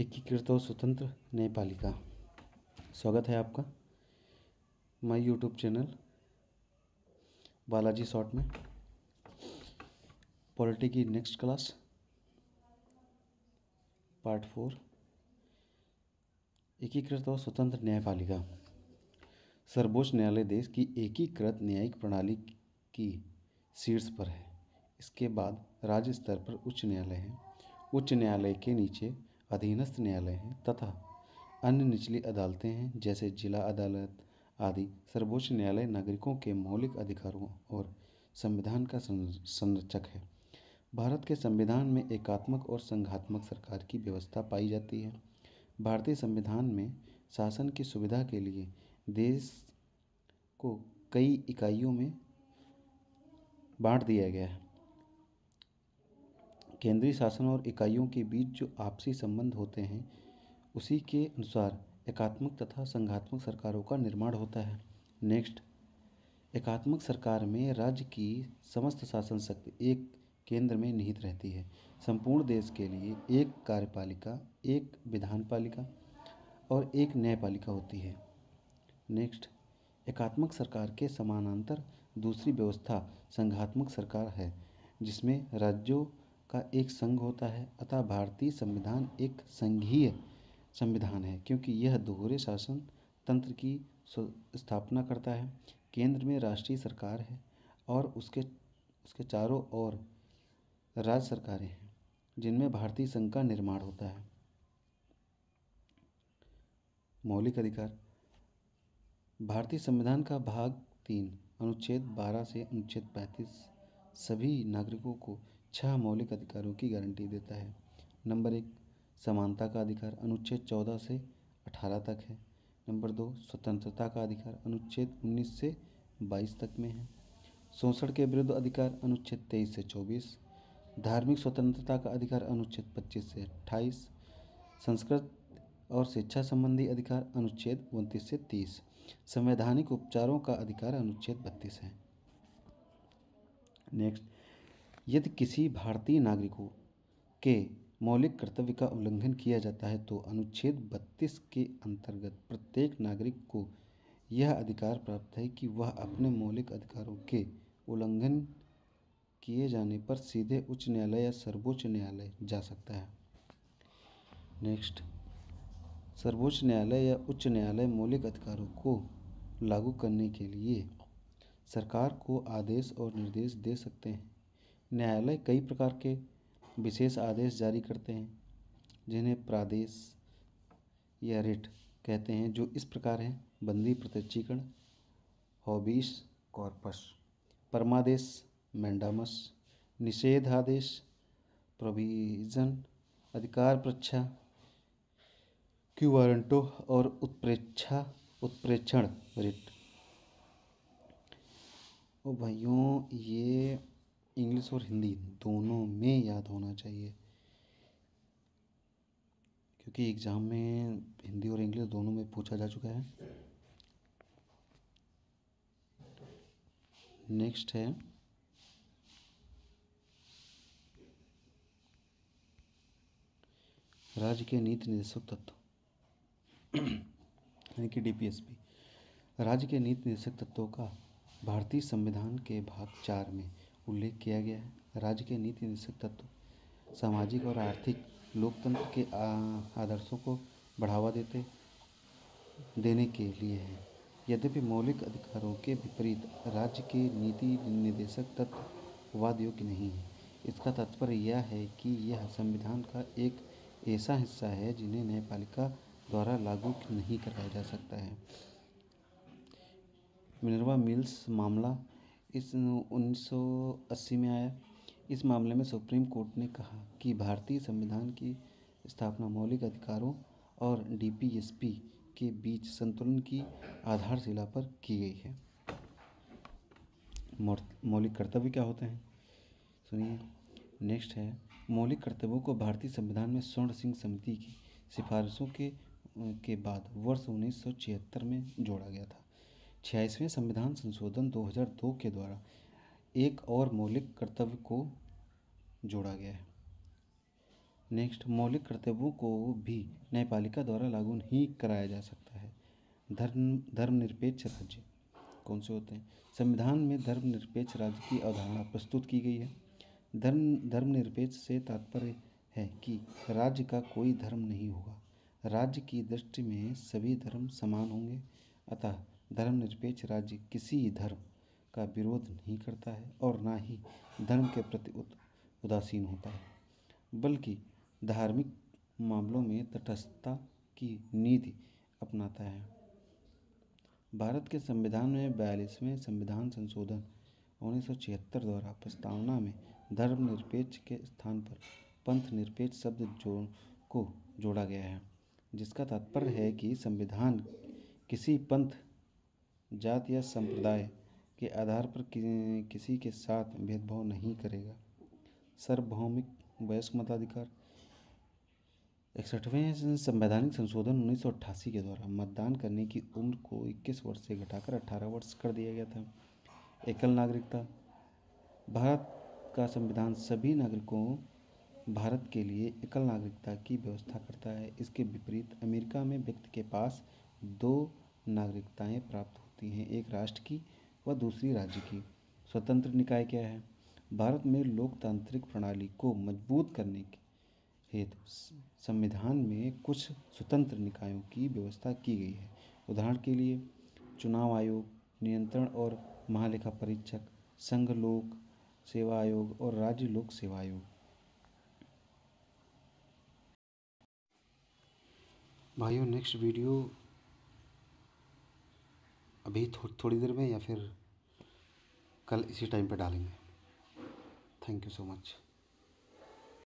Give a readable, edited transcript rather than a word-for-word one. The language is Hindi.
एकीकृत और स्वतंत्र न्यायपालिका। स्वागत है आपका my YouTube channel Balaji short में। पॉलिटी की नेक्स्ट क्लास पार्ट 4, एकीकृत और स्वतंत्र न्यायपालिका। सर्वोच्च न्यायालय देश की एकीकृत न्यायिक प्रणाली की शीर्ष पर है। इसके बाद राज्य स्तर पर उच्च न्यायालय हैं। उच्च न्यायालय के नीचे अधीनस्थ न्यायालय हैं तथा अन्य निचली अदालतें हैं जैसे जिला अदालत आदि। सर्वोच्च न्यायालय नागरिकों के मौलिक अधिकारों और संविधान का संरक्षक है। भारत के संविधान में एकात्मक और संघात्मक सरकार की व्यवस्था पाई जाती है। भारतीय संविधान में शासन की सुविधा के लिए देश को कई इकाइयों में बांट दिया गया है। केंद्रीय शासन और इकाइयों के बीच जो आपसी संबंध होते हैं उसी के अनुसार एकात्मक तथा संघात्मक सरकारों का निर्माण होता है। नेक्स्ट, एकात्मक सरकार में राज्य की समस्त शासन शक्ति एक केंद्र में निहित रहती है। संपूर्ण देश के लिए एक कार्यपालिका, एक विधानपालिका और एक न्यायपालिका होती है। नेक्स्ट, एकात्मक सरकार के समानांतर दूसरी व्यवस्था संघात्मक सरकार है जिसमें राज्यों का एक संघ होता है। अतः भारतीय संविधान एक संघीय संविधान है क्योंकि यह दोहरे शासन तंत्र की स्थापना करता है। केंद्र में राष्ट्रीय सरकार है और उसके चारों ओर राज्य सरकारें हैं जिनमें भारतीय संघ का निर्माण होता है। मौलिक अधिकार। भारतीय संविधान का भाग 3 अनुच्छेद 12 से अनुच्छेद 35 सभी नागरिकों को 6 मौलिक अधिकारों की गारंटी देता है। नंबर 1, समानता का अधिकार अनुच्छेद 14 से 18 तक है। नंबर 2, स्वतंत्रता का अधिकार अनुच्छेद 19 से 22 तक में है। शोषण के विरुद्ध अधिकार अनुच्छेद 23 से 24। धार्मिक स्वतंत्रता का अधिकार अनुच्छेद 25 से 28। संस्कृत और शिक्षा संबंधी अधिकार अनुच्छेद 29 से 30। संवैधानिक उपचारों का अधिकार अनुच्छेद 32 है। नेक्स्ट, यदि किसी भारतीय नागरिकों के मौलिक कर्तव्य का उल्लंघन किया जाता है तो अनुच्छेद 32 के अंतर्गत प्रत्येक नागरिक को यह अधिकार प्राप्त है कि वह अपने मौलिक अधिकारों के उल्लंघन किए जाने पर सीधे उच्च न्यायालय या सर्वोच्च न्यायालय जा सकता है। नेक्स्ट, सर्वोच्च न्यायालय या उच्च न्यायालय मौलिक अधिकारों को लागू करने के लिए सरकार को आदेश और निर्देश दे सकते हैं। न्यायालय कई प्रकार के विशेष आदेश जारी करते हैं जिन्हें प्रादेश या रिट कहते हैं, जो इस प्रकार हैं: बंदी प्रत्यक्षीकरण, हॉबीस कॉर्पस, परमादेश, मैंडामस, निषेधादेश, प्रोविजन, अधिकार परीक्षा, क्यूवारंटो और उत्प्रेक्षण रिट। ओ भाइयों, ये इंग्लिश और हिंदी दोनों में याद होना चाहिए क्योंकि एग्ज़ाम में हिंदी और इंग्लिश दोनों में पूछा जा चुका है। नेक्स्ट है राज्य के नीति निर्देशक तत्व यानी कि डीपीएसपी। राज्य के नीति निर्देशक तत्वों का भारतीय संविधान के भाग 4 में उल्लेख किया गया है। राज्य के नीति निर्देशक तत्व सामाजिक और आर्थिक लोकतंत्र के आदर्शों को बढ़ावा देने के लिए है। यद्यपि मौलिक अधिकारों के विपरीत राज्य के नीति निर्देशक तत्व वाद योग्य नहीं है। इसका तात्पर्य यह है कि यह संविधान का एक ऐसा हिस्सा है जिन्हें न्यायपालिका द्वारा लागू नहीं कराया जा सकता है। मिनर्वा मिल्स मामला इस 1980 में आया। इस मामले में सुप्रीम कोर्ट ने कहा कि भारतीय संविधान की स्थापना मौलिक अधिकारों और डीपीएसपी के बीच संतुलन की आधारशिला पर की गई है। मौलिक कर्तव्य क्या होते हैं, सुनिए। नेक्स्ट है, मौलिक कर्तव्यों को भारतीय संविधान में स्वर्ण सिंह समिति की सिफारिशों के बाद वर्ष 1976 में जोड़ा गया था। 86वें संविधान संशोधन 2002 के द्वारा एक और मौलिक कर्तव्य को जोड़ा गया है। नेक्स्ट, मौलिक कर्तव्यों को भी न्यायपालिका द्वारा लागू नहीं कराया जा सकता है। धर्मनिरपेक्ष राज्य कौन से होते हैं? संविधान में धर्मनिरपेक्ष राज्य की अवधारणा प्रस्तुत की गई है। धर्मनिरपेक्ष से तात्पर्य है कि राज्य का कोई धर्म नहीं होगा। राज्य की दृष्टि में सभी धर्म समान होंगे। अतः धर्मनिरपेक्ष राज्य किसी धर्म का विरोध नहीं करता है और ना ही धर्म के प्रति उदासीन होता है, बल्कि धार्मिक मामलों में तटस्थता की नीति अपनाता है। भारत के संविधान में 42वें संविधान संशोधन 1976 द्वारा प्रस्तावना में धर्मनिरपेक्ष के स्थान पर पंथ निरपेक्ष शब्द को जोड़ा गया है, जिसका तात्पर्य है कि संविधान किसी पंथ, जाति या संप्रदाय के आधार पर किसी के साथ भेदभाव नहीं करेगा। सार्वभौमिक वयस्क मताधिकार 61वें संवैधानिक संशोधन 1988 के द्वारा मतदान करने की उम्र को 21 वर्ष से घटाकर 18 वर्ष कर दिया गया था। एकल नागरिकता, भारत का संविधान सभी नागरिकों भारत के लिए एकल नागरिकता की व्यवस्था करता है। इसके विपरीत अमेरिका में व्यक्ति के पास 2 नागरिकताएं प्राप्त होती हैं, एक राष्ट्र की व दूसरी राज्य की। स्वतंत्र निकाय क्या है? भारत में लोकतांत्रिक प्रणाली को मजबूत करने के हेतु संविधान में कुछ स्वतंत्र निकायों की व्यवस्था की गई है। उदाहरण के लिए चुनाव आयोग, नियंत्रण और महालेखा परीक्षक, संघ लोक सेवा आयोग और राज्य लोक सेवा आयोग। भाइयों, नेक्स्ट वीडियो अभी थोड़ी देर में या फिर कल इसी टाइम पे डालेंगे। Thank you so much.